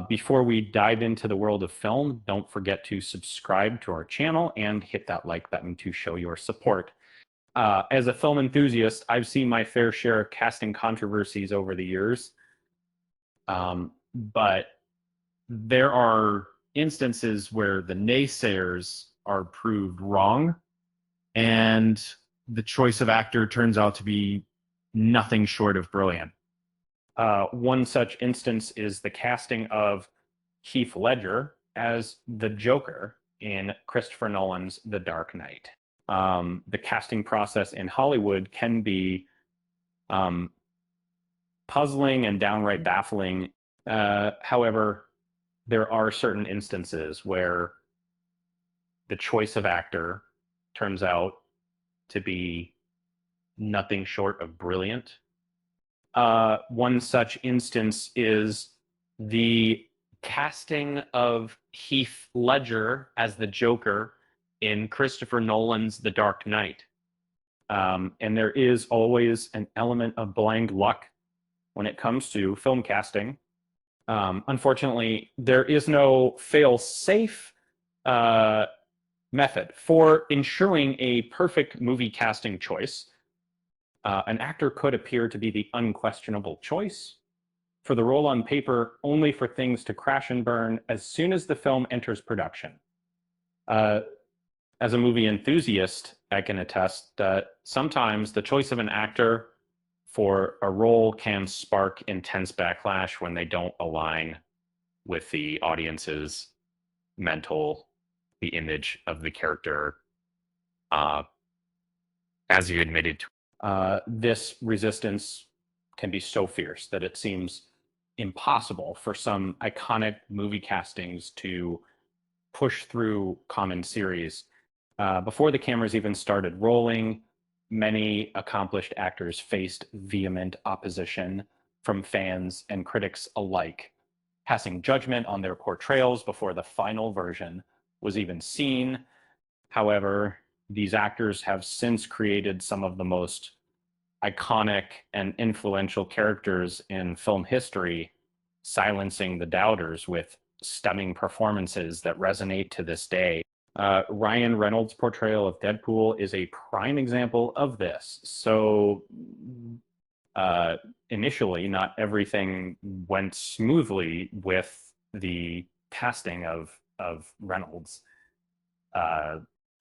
Before we dive into the world of film, don't forget to subscribe to our channel and hit that like button to show your support. As a film enthusiast, I've seen my fair share of casting controversies over the years, but there are instances where the naysayers are proved wrong, and the choice of actor turns out to be nothing short of brilliant. One such instance is the casting of Heath Ledger as the Joker in Christopher Nolan's The Dark Knight. The casting process in Hollywood can be puzzling and downright baffling. However, there are certain instances where the choice of actor turns out to be nothing short of brilliant. One such instance is the casting of Heath Ledger as the Joker in Christopher Nolan's The Dark Knight. And there is always an element of blind luck when it comes to film casting. Unfortunately, there is no fail-safe method for ensuring a perfect movie casting choice. An actor could appear to be the unquestionable choice for the role on paper, only for things to crash and burn as soon as the film enters production. As a movie enthusiast, I can attest that sometimes the choice of an actor for a role can spark intense backlash when they don't align with the audience's the image of the character, as you admitted to. This resistance can be so fierce that it seems impossible for some iconic movie castings to push through common series. Before the cameras even started rolling, many accomplished actors faced vehement opposition from fans and critics alike, passing judgment on their portrayals before the final version was even seen. However, these actors have since created some of the most iconic and influential characters in film history, silencing the doubters with stunning performances that resonate to this day. Ryan Reynolds' portrayal of Deadpool is a prime example of this. So initially, not everything went smoothly with the casting of Reynolds.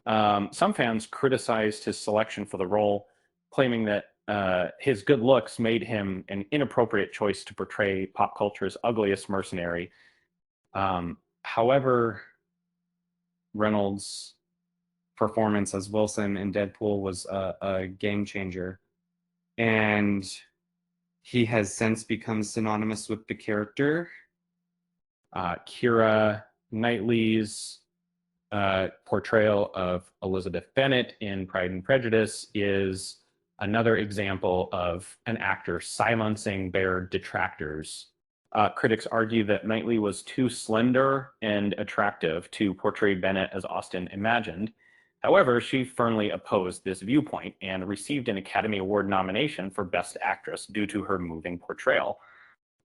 Some fans criticized his selection for the role, claiming that his good looks made him an inappropriate choice to portray pop culture's ugliest mercenary. However, Reynolds' performance as Wilson in Deadpool was a game changer, and he has since become synonymous with the character. Keira Knightley's portrayal of Elizabeth Bennet in Pride and Prejudice is another example of an actor silencing their detractors. Critics argue that Knightley was too slender and attractive to portray Bennet as Austen imagined. However, she firmly opposed this viewpoint and received an Academy Award nomination for Best Actress due to her moving portrayal.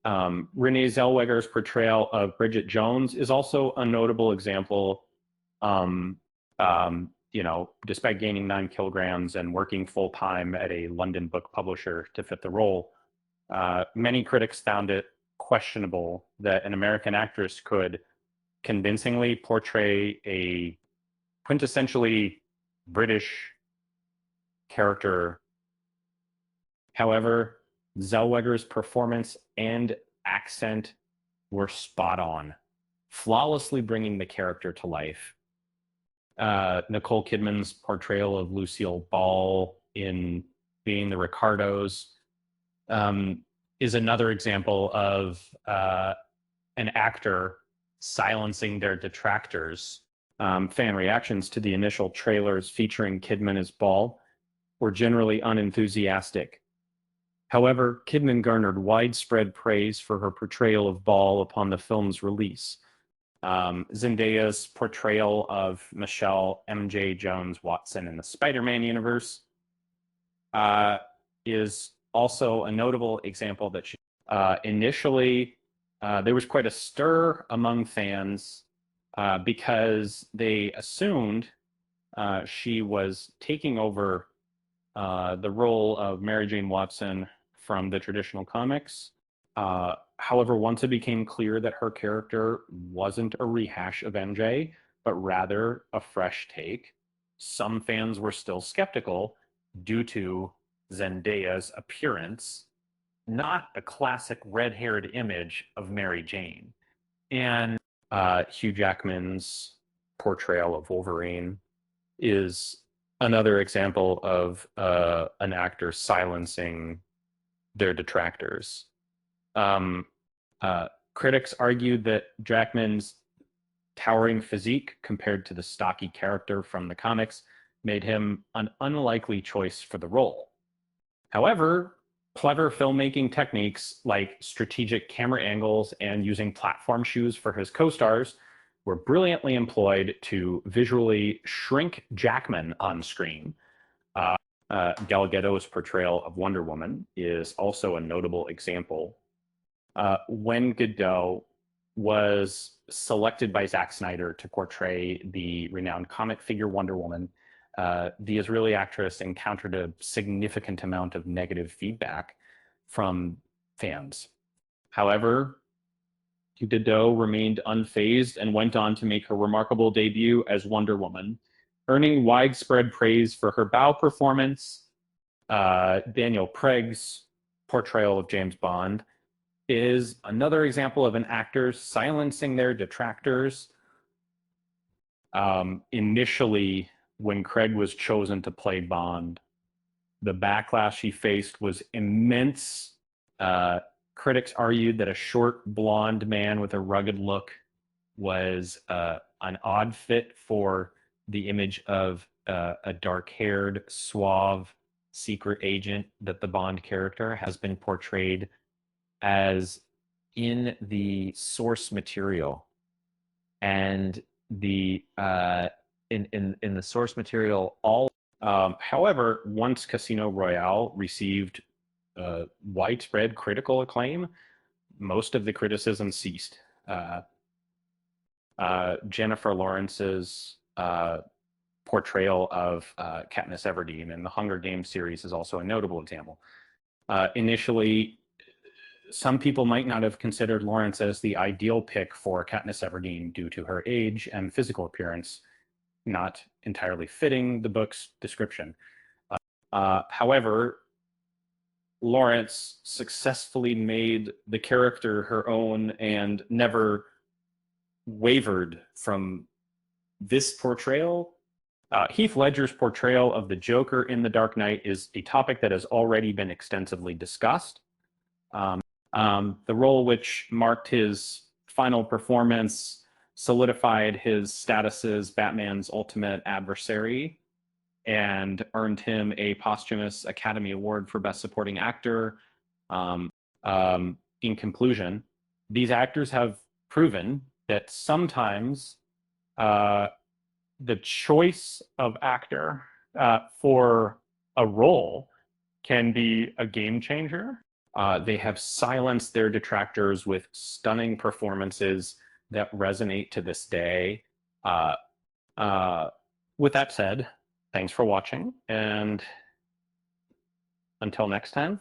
Renee Zellweger's portrayal of Bridget Jones is also a notable example. Despite gaining 9 kilograms and working full-time at a London book publisher to fit the role, many critics found it questionable that an American actress could convincingly portray a quintessentially British character. However, Zellweger's performance and accent were spot on, flawlessly bringing the character to life. Nicole Kidman's portrayal of Lucille Ball in Being the Ricardos is another example of an actor silencing their detractors. Fan reactions to the initial trailers featuring Kidman as Ball were generally unenthusiastic. However, Kidman garnered widespread praise for her portrayal of Ball upon the film's release. Zendaya's portrayal of Michelle M.J. Jones-Watson in the Spider-Man universe is also a notable example that she initially there was quite a stir among fans because they assumed she was taking over the role of Mary Jane Watson from the traditional comics. However, once it became clear that her character wasn't a rehash of MJ, but rather a fresh take, some fans were still skeptical due to Zendaya's appearance, not a classic red haired image of Mary Jane. And Hugh Jackman's portrayal of Wolverine is another example of an actor silencing their detractors. Um, Critics argued that Jackman's towering physique compared to the stocky character from the comics made him an unlikely choice for the role. However, clever filmmaking techniques like strategic camera angles and using platform shoes for his co-stars were brilliantly employed to visually shrink Jackman on screen. Gal Gadot's portrayal of Wonder Woman is also a notable example. When Gadot was selected by Zack Snyder to portray the renowned comic figure Wonder Woman, the Israeli actress encountered a significant amount of negative feedback from fans. However, Gadot remained unfazed and went on to make her remarkable debut as Wonder Woman, earning widespread praise for her bow performance. Daniel Craig's portrayal of James Bond is another example of an actor silencing their detractors. Initially, when Craig was chosen to play Bond, the backlash he faced was immense. Critics argued that a short, blonde man with a rugged look was an odd fit for the image of a dark-haired, suave secret agent that the Bond character has been portrayed as in the source material. And the in the source material, all however, once Casino Royale received widespread critical acclaim, most of the criticism ceased. Jennifer Lawrence's portrayal of Katniss Everdeen in the Hunger Games series is also a notable example. Initially, some people might not have considered Lawrence as the ideal pick for Katniss Everdeen due to her age and physical appearance, not entirely fitting the book's description. However, Lawrence successfully made the character her own and never wavered from this portrayal. Heath Ledger's portrayal of the Joker in The Dark Knight is a topic that has already been extensively discussed. The role which marked his final performance solidified his status as Batman's ultimate adversary and earned him a posthumous Academy Award for Best Supporting Actor. In conclusion, these actors have proven that sometimes the choice of actor for a role can be a game changer. They have silenced their detractors with stunning performances that resonate to this day. With that said, thanks for watching, and until next time.